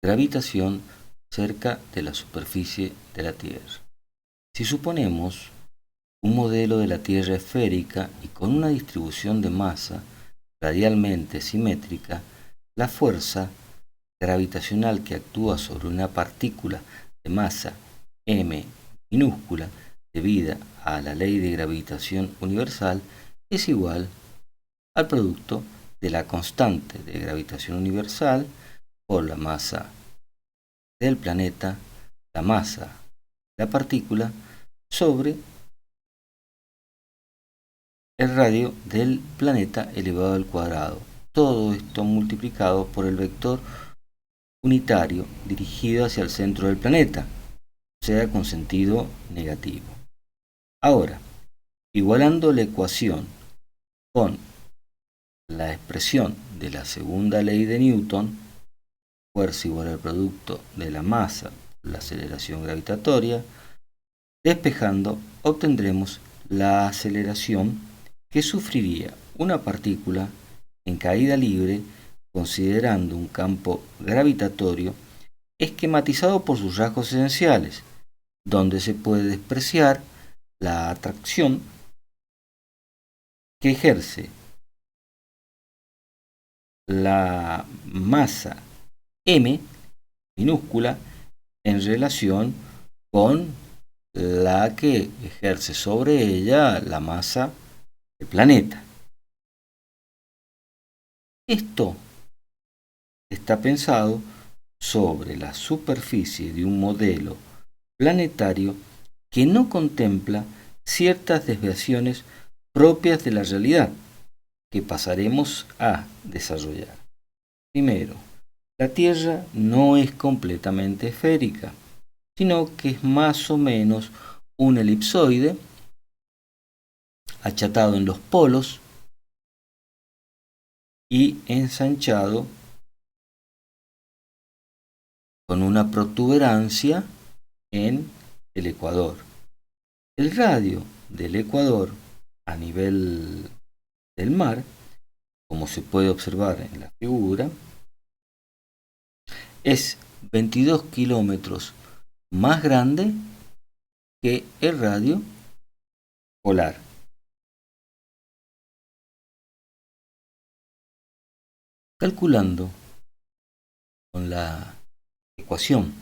gravitación cerca de la superficie de la Tierra. Si suponemos un modelo de la Tierra esférica y con una distribución de masa radialmente simétrica, la fuerza gravitacional que actúa sobre una partícula de masa m minúscula debida a la ley de gravitación universal es igual al producto de la constante de gravitación universal por la masa del planeta, la masa de la partícula, sobre el radio del planeta elevado al cuadrado. Todo esto multiplicado por el vector unitario dirigido hacia el centro del planeta, o sea, con sentido negativo. Ahora, igualando la ecuación con la expresión de la segunda ley de Newton, fuerza igual al producto de la masa por la aceleración gravitatoria, despejando obtendremos la aceleración que sufriría una partícula en caída libre considerando un campo gravitatorio esquematizado por sus rasgos esenciales, donde se puede despreciar la atracción que ejerce la masa m minúscula en relación con la que ejerce sobre ella la masa del planeta. Esto está pensado sobre la superficie de un modelo planetario que no contempla ciertas desviaciones propias de la realidad que pasaremos a desarrollar. Primero, la Tierra no es completamente esférica, sino que es más o menos un elipsoide achatado en los polos y ensanchado con una protuberancia en el ecuador. El radio del ecuador a nivel del mar, como se puede observar en la figura, es 22 kilómetros más grande que el radio polar. Calculando con la ecuación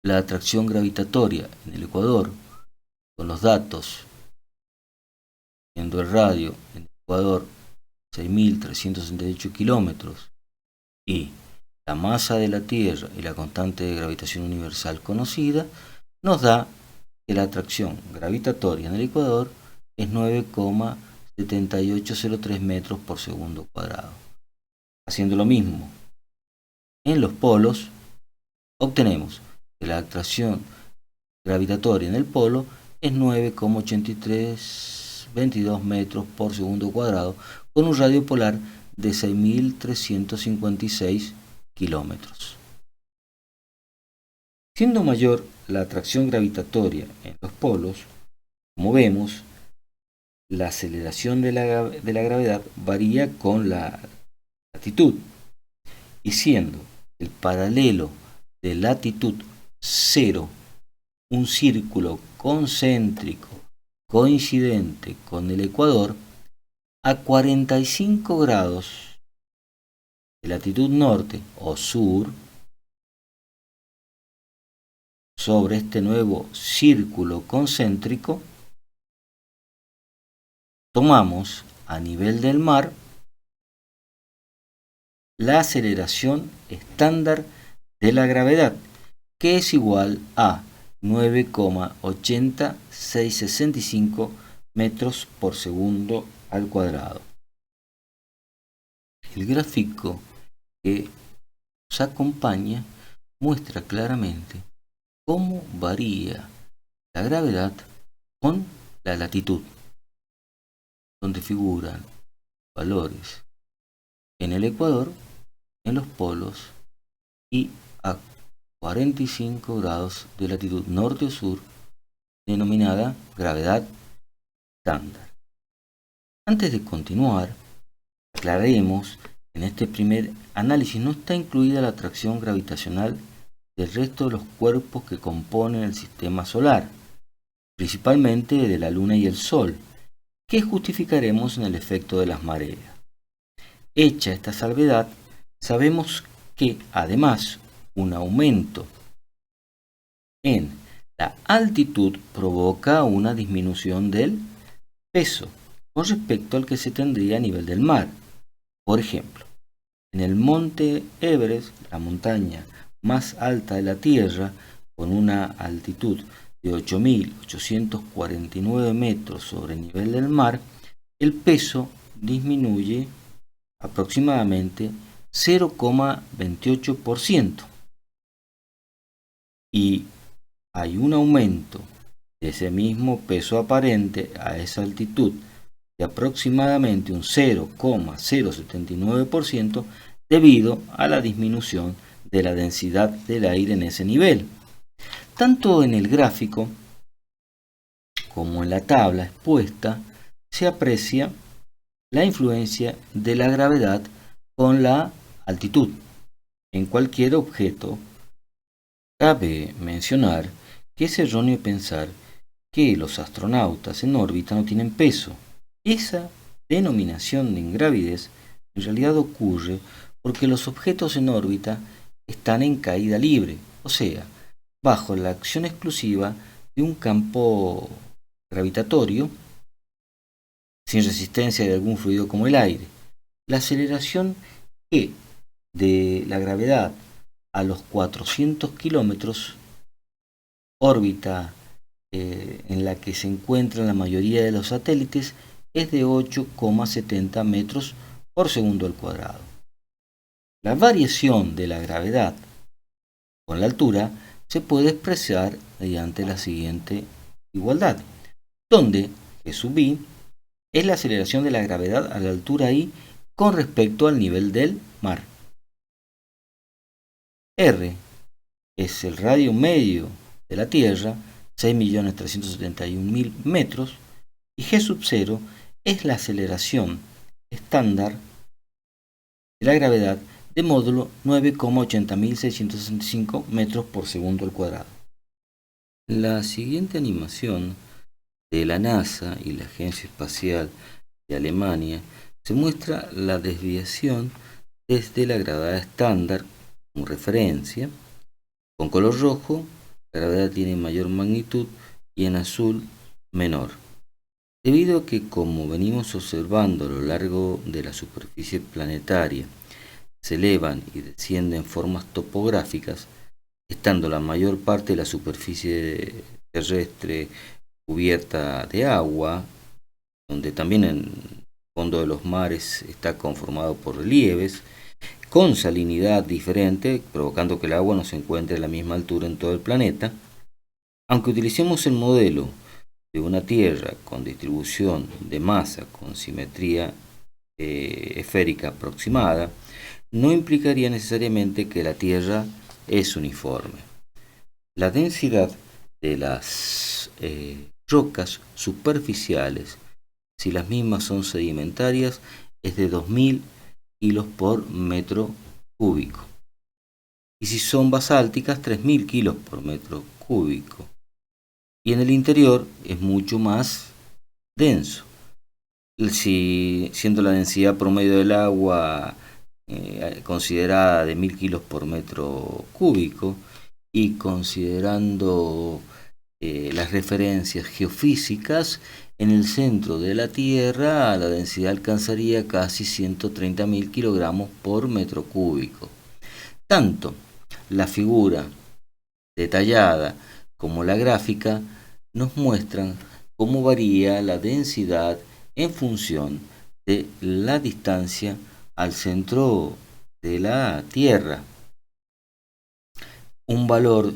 la atracción gravitatoria en el ecuador, con los datos, siendo el radio en el ecuador 6.368 kilómetros y la masa de la Tierra y la constante de gravitación universal conocida, nos da que la atracción gravitatoria en el ecuador es 9,7803 metros por segundo cuadrado. Haciendo lo mismo en los polos, obtenemos que la atracción gravitatoria en el polo es 9,8322 metros por segundo cuadrado, con un radio polar de 6.356 kilómetros. Siendo mayor la atracción gravitatoria en los polos, como vemos, la aceleración de la gravedad varía con la latitud, y siendo el paralelo de latitud 0 un círculo concéntrico coincidente con el ecuador, a 45 grados de latitud norte o sur, sobre este nuevo círculo concéntrico, tomamos a nivel del mar la aceleración estándar de la gravedad, que es igual a 9,8665 metros por segundo al cuadrado. El gráfico que nos acompaña muestra claramente cómo varía la gravedad con la latitud, donde figuran valores en el ecuador, en los polos y a 45 grados de latitud norte o sur, denominada gravedad estándar. Antes de continuar, aclaremos En este primer análisis no está incluida la atracción gravitacional del resto de los cuerpos que componen el sistema solar, principalmente de la Luna y el Sol, que justificaremos en el efecto de las mareas. Hecha esta salvedad, sabemos que, además, un aumento en la altitud provoca una disminución del peso con respecto al que se tendría a nivel del mar. Por ejemplo, en el monte Everest, la montaña más alta de la Tierra, con una altitud de 8.849 metros sobre el nivel del mar, el peso disminuye aproximadamente 0,28% y hay un aumento de ese mismo peso aparente a esa altitud de aproximadamente un 0,079% debido a la disminución de la densidad del aire en ese nivel. Tanto en el gráfico como en la tabla expuesta se aprecia la influencia de la gravedad con la altitud en cualquier objeto. Cabe mencionar que es erróneo pensar que los astronautas en órbita no tienen peso. Esa denominación de ingravidez en realidad ocurre porque los objetos en órbita están en caída libre, o sea, bajo la acción exclusiva de un campo gravitatorio sin resistencia de algún fluido como el aire. La aceleración G de la gravedad a los 400 kilómetros, órbita en la que se encuentran la mayoría de los satélites, es de 8,70 metros por segundo al cuadrado. La variación de la gravedad con la altura se puede expresar mediante la siguiente igualdad, donde G sub I es la aceleración de la gravedad a la altura I con respecto al nivel del mar. R es el radio medio de la Tierra, 6.371.000 metros, y G sub 0 es la aceleración estándar de la gravedad de módulo 9,80.665 metros por segundo al cuadrado. La siguiente animación de la NASA y la Agencia Espacial de Alemania se muestra la desviación desde la gravedad estándar como referencia. Con color rojo, la gravedad tiene mayor magnitud y en azul menor. Debido a que, como venimos observando a lo largo de la superficie planetaria, se elevan y descienden formas topográficas, estando la mayor parte de la superficie terrestre cubierta de agua, donde también en el fondo de los mares está conformado por relieves, con salinidad diferente, provocando que el agua no se encuentre a la misma altura en todo el planeta. Aunque utilicemos el modelo de una Tierra con distribución de masa con simetría esférica aproximada, no implicaría necesariamente que la Tierra es uniforme. La densidad de las rocas superficiales, si las mismas son sedimentarias, es de 2.000 kilos por metro cúbico. Y si son basálticas, 3.000 kilos por metro cúbico. Y en el interior es mucho más denso. Siendo la densidad promedio del agua considerada de 1.000 kilos por metro cúbico y considerando las referencias geofísicas, en el centro de la Tierra la densidad alcanzaría casi 130.000 kilogramos por metro cúbico. Tanto la figura detallada como la gráfica nos muestran cómo varía la densidad en función de la distancia al centro de la Tierra. Un valor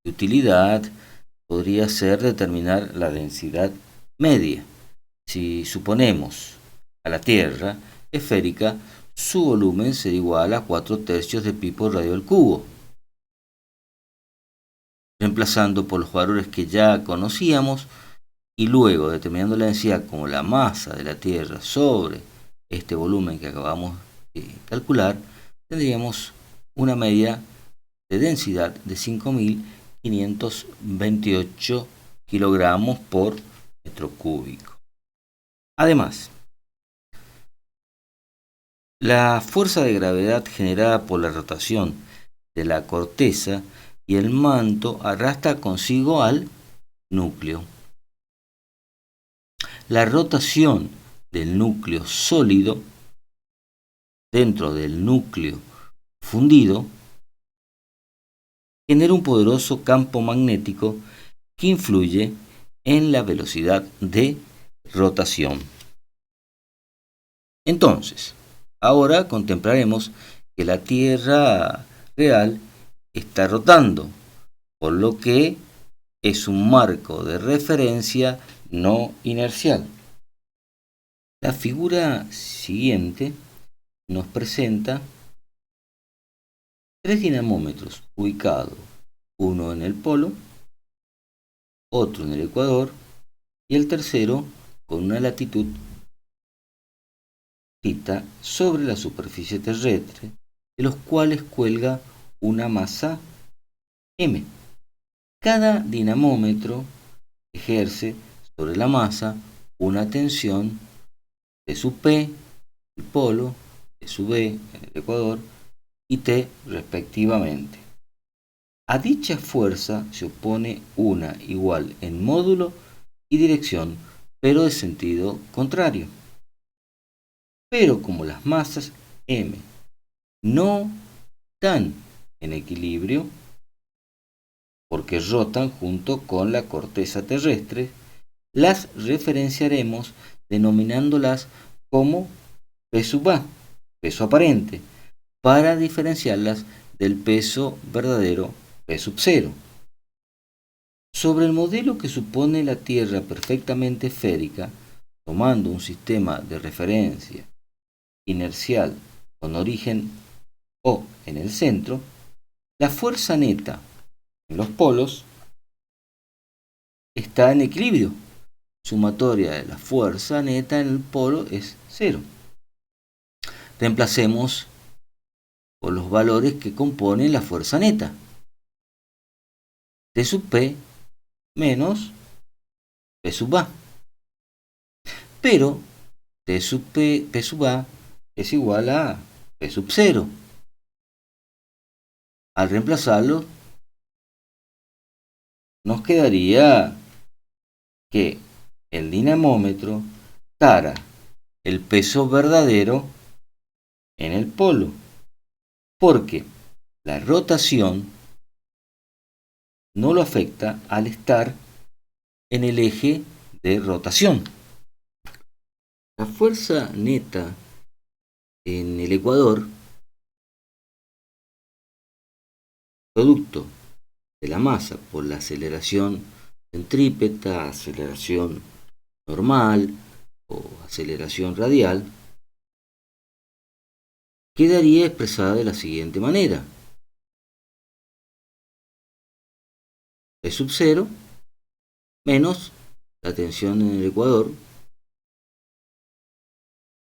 de utilidad podría ser determinar la densidad media. Si suponemos a la Tierra esférica, su volumen será igual a 4/3 de pi por radio al cubo. Reemplazando por los valores que ya conocíamos y luego determinando la densidad como la masa de la Tierra sobre este volumen que acabamos calcular, tendríamos una medida de densidad de 5.528 kilogramos por metro cúbico. Además, la fuerza de gravedad generada por la rotación de la corteza y el manto arrastra consigo al núcleo. La rotación del núcleo sólido dentro del núcleo fundido genera un poderoso campo magnético que influye en la velocidad de rotación. Entonces, ahora contemplaremos que la Tierra real está rotando, por lo que es un marco de referencia no inercial. La figura siguiente nos presenta tres dinamómetros ubicados, uno en el polo, otro en el ecuador y el tercero con una latitud fija sobre la superficie terrestre, de los cuales cuelga una masa m. Cada dinamómetro ejerce sobre la masa una tensión T sub P en el polo, T sub B en el ecuador y T respectivamente. A dicha fuerza se opone una igual en módulo y dirección, pero de sentido contrario. Pero como las masas m no están en equilibrio, porque rotan junto con la corteza terrestre, las referenciaremos denominándolas como P sub A, peso aparente, para diferenciarlas del peso verdadero P sub 0. Sobre el modelo que supone la Tierra perfectamente esférica, tomando un sistema de referencia inercial con origen O en el centro, la fuerza neta en los polos está en equilibrio. Sumatoria de la fuerza neta en el polo es 0. Reemplacemos por los valores que componen la fuerza neta. T sub P menos P sub A. Pero P sub A es igual a P sub 0. Al reemplazarlo, nos quedaría que el dinamómetro tara el peso verdadero en el polo, porque la rotación no lo afecta al estar en el eje de rotación. La fuerza neta en el ecuador, producto de la masa por la aceleración centrípeta, aceleración normal o aceleración radial, quedaría expresada de la siguiente manera: P sub 0 menos la tensión en el ecuador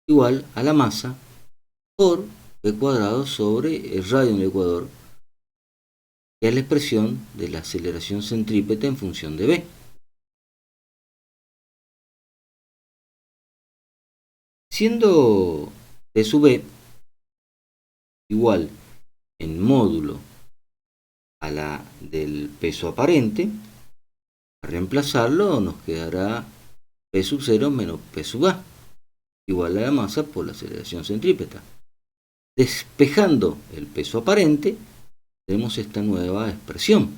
igual a la masa por P cuadrado sobre el radio en el ecuador, que es la expresión de la aceleración centrípeta en función de B. Siendo T sub B igual en módulo a la del peso aparente, al reemplazarlo nos quedará P sub 0 menos P sub A, igual a la masa por la aceleración centrípeta. Despejando el peso aparente, tenemos esta nueva expresión.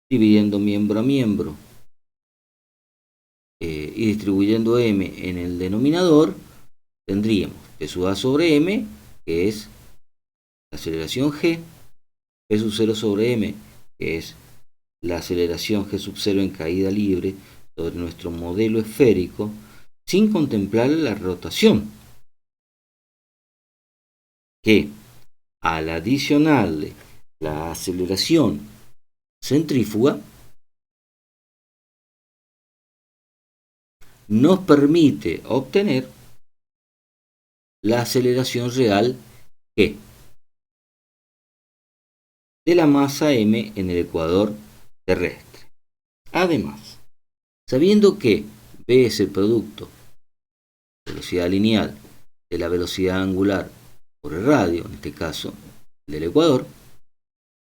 Dividiendo miembro a miembro y distribuyendo m en el denominador, tendríamos P sub A sobre m, que es la aceleración g, P sub 0 sobre m, que es la aceleración g sub 0 en caída libre sobre nuestro modelo esférico, sin contemplar la rotación, que al adicionarle la aceleración centrífuga nos permite obtener la aceleración real G de la masa m en el ecuador terrestre. Además, sabiendo que v es el producto de velocidad lineal de la velocidad angular por el radio, en este caso del ecuador,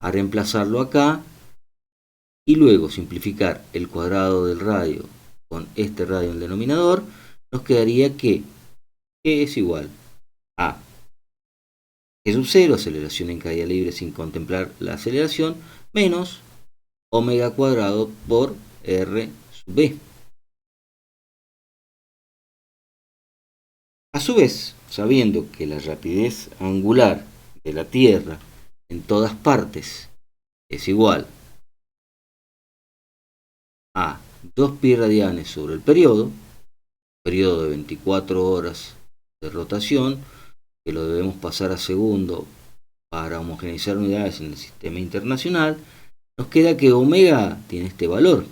a reemplazarlo acá y luego simplificar el cuadrado del radio con este radio en el denominador, nos quedaría que G es igual a G sub 0, aceleración en caída libre sin contemplar la aceleración, menos omega cuadrado por R sub B. A su vez, sabiendo que la rapidez angular de la Tierra en todas partes es igual a 2 pi radianes sobre el periodo de 24 horas de rotación, que lo debemos pasar a segundo para homogeneizar unidades en el sistema internacional, nos queda que omega tiene este valor.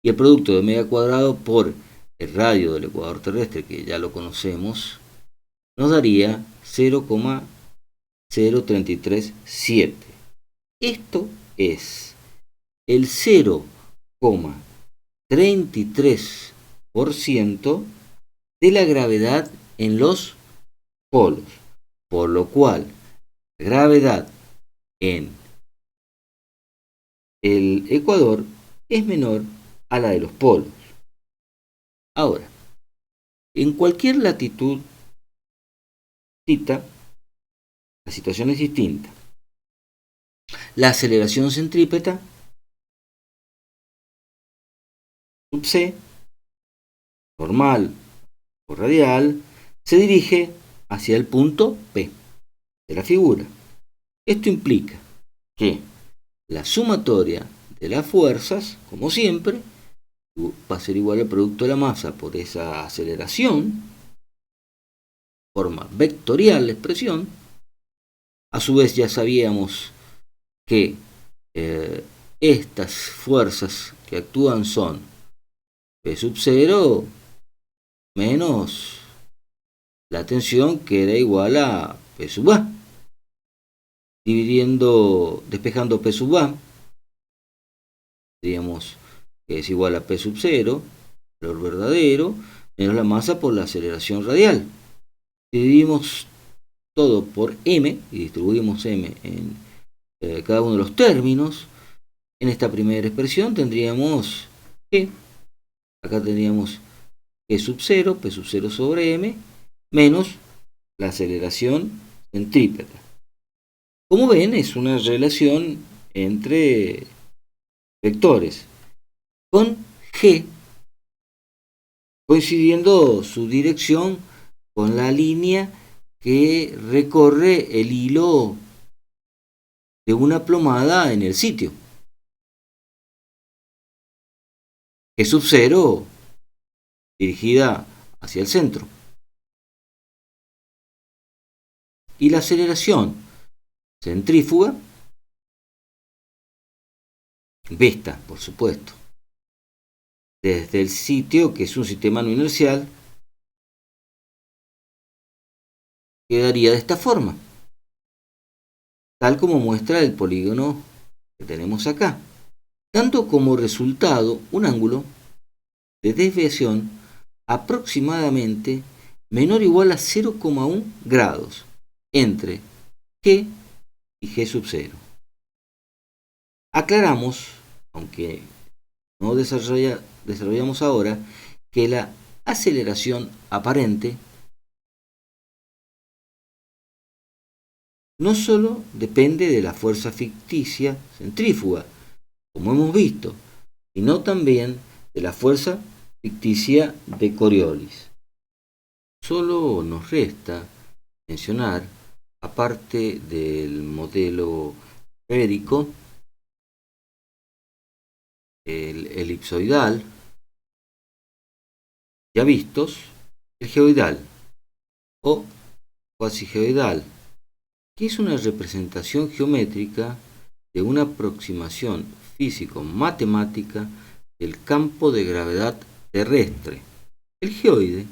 Y el producto de omega cuadrado por el radio del ecuador terrestre, que ya lo conocemos, nos daría 0,0337. Esto es el 0,33% de la gravedad en los polos, por lo cual gravedad en el ecuador es menor a la de los polos. Ahora, en cualquier latitud la situación es distinta. La aceleración centrípeta sub c, normal o radial, se dirige hacia el punto P de la figura. Esto implica que la sumatoria de las fuerzas, como siempre, va a ser igual al producto de la masa por esa aceleración, forma vectorial la expresión. A su vez ya sabíamos que estas fuerzas que actúan son P sub 0 menos la tensión, que era igual a P sub A. Despejando P sub A, diríamos que es igual a P sub 0, valor verdadero, menos la masa por la aceleración radial. Dividimos todo por m y distribuimos m en cada uno de los términos. En esta primera expresión tendríamos que, acá tendríamos P sub 0, P sub 0 sobre m, menos la aceleración centrípeta. Como ven, es una relación entre vectores, con G coincidiendo su dirección con la línea que recorre el hilo de una plomada en el sitio. G sub 0 dirigida hacia el centro. Y la aceleración centrífuga, vista, por supuesto, desde el sitio, que es un sistema no inercial, quedaría de esta forma, tal como muestra el polígono que tenemos acá, dando como resultado un ángulo de desviación aproximadamente menor o igual a 0,1 grados entre G y G sub 0. Aclaramos, aunque no desarrollamos ahora, que la aceleración aparente no solo depende de la fuerza ficticia centrífuga, como hemos visto, sino también de la fuerza ficticia de Coriolis. Solo nos resta mencionar, aparte del modelo esférico, el elipsoidal, ya vistos, el geoidal o cuasigeoidal, que es una representación geométrica de una aproximación físico-matemática del campo de gravedad terrestre. El geoide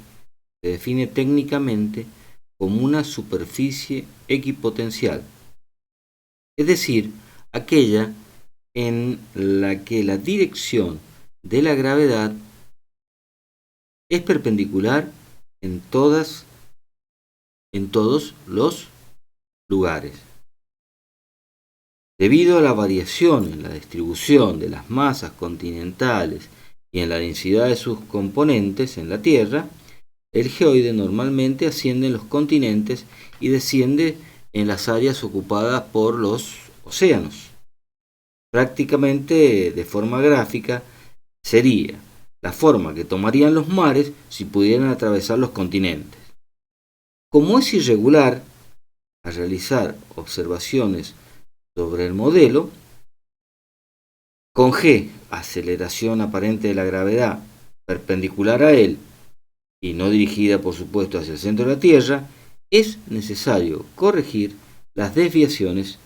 se define técnicamente como una superficie equipotencial, es decir, aquella en la que la dirección de la gravedad es perpendicular en todos los lugares. Debido a la variación en la distribución de las masas continentales y en la densidad de sus componentes en la Tierra, el geoide normalmente asciende en los continentes y desciende en las áreas ocupadas por los océanos. Prácticamente de forma gráfica sería la forma que tomarían los mares si pudieran atravesar los continentes. Como es irregular, al realizar observaciones sobre el modelo, con G, aceleración aparente de la gravedad perpendicular a él y no dirigida por supuesto hacia el centro de la Tierra, es necesario corregir las desviaciones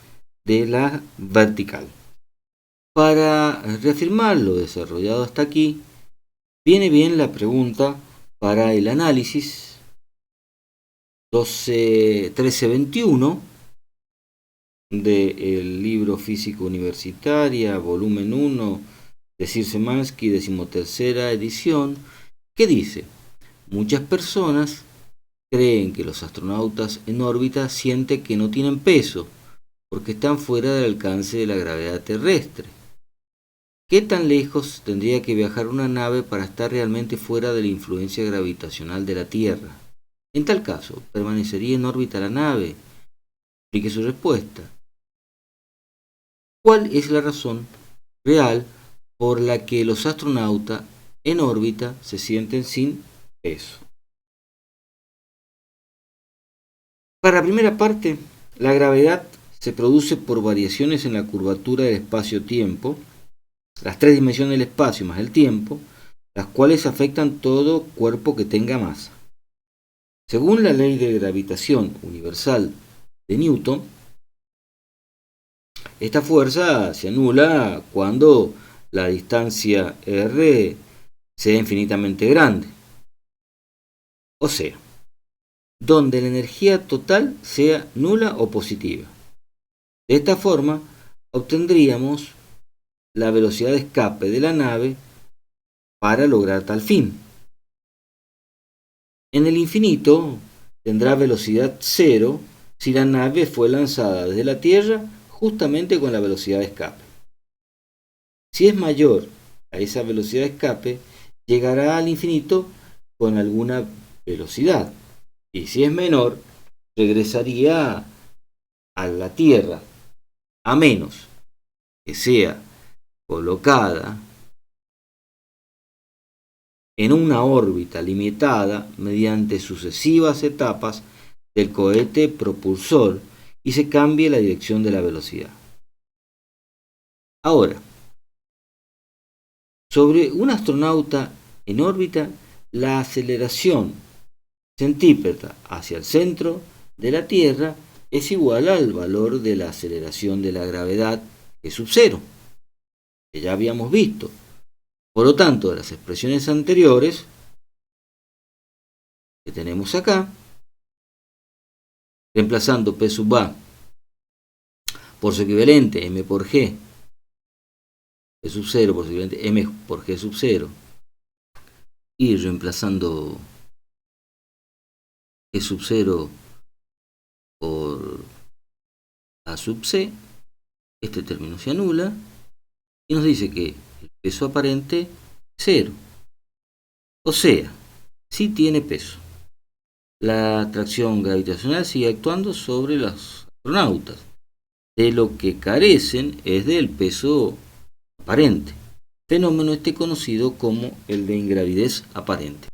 de la vertical. Para reafirmar lo desarrollado hasta aquí, viene bien la pregunta para el análisis 1321 del libro Física Universitaria, volumen 1, de Szymanski, 13ª edición, que dice: muchas personas creen que los astronautas en órbita sienten que no tienen peso porque están fuera del alcance de la gravedad terrestre. ¿Qué tan lejos tendría que viajar una nave para estar realmente fuera de la influencia gravitacional de la Tierra? En tal caso, ¿permanecería en órbita la nave? Explique su respuesta. ¿Cuál es la razón real por la que los astronautas en órbita se sienten sin peso? Para la primera parte, la gravedad se produce por variaciones en la curvatura del espacio-tiempo, las tres dimensiones del espacio más el tiempo, las cuales afectan todo cuerpo que tenga masa. Según la ley de gravitación universal de Newton, esta fuerza se anula cuando la distancia r sea infinitamente grande, o sea, donde la energía total sea nula o positiva. De esta forma, obtendríamos la velocidad de escape de la nave para lograr tal fin. En el infinito tendrá velocidad cero si la nave fue lanzada desde la Tierra justamente con la velocidad de escape. Si es mayor a esa velocidad de escape, llegará al infinito con alguna velocidad. Y si es menor, regresaría a la Tierra, a menos que sea colocada en una órbita limitada mediante sucesivas etapas del cohete propulsor y se cambie la dirección de la velocidad. Ahora, sobre un astronauta en órbita, la aceleración centípeta hacia el centro de la Tierra es igual al valor de la aceleración de la gravedad, que es sub cero, que ya habíamos visto. Por lo tanto, de las expresiones anteriores que tenemos acá, reemplazando P sub A por su equivalente M por G, P sub 0 por su equivalente M por G sub 0, y reemplazando G sub 0 por A sub C, este término se anula y nos dice que el peso aparente es 0. O sea, sí tiene peso. La atracción gravitacional sigue actuando sobre los astronautas. De lo que carecen es del peso aparente, fenómeno este conocido como el de ingravidez aparente.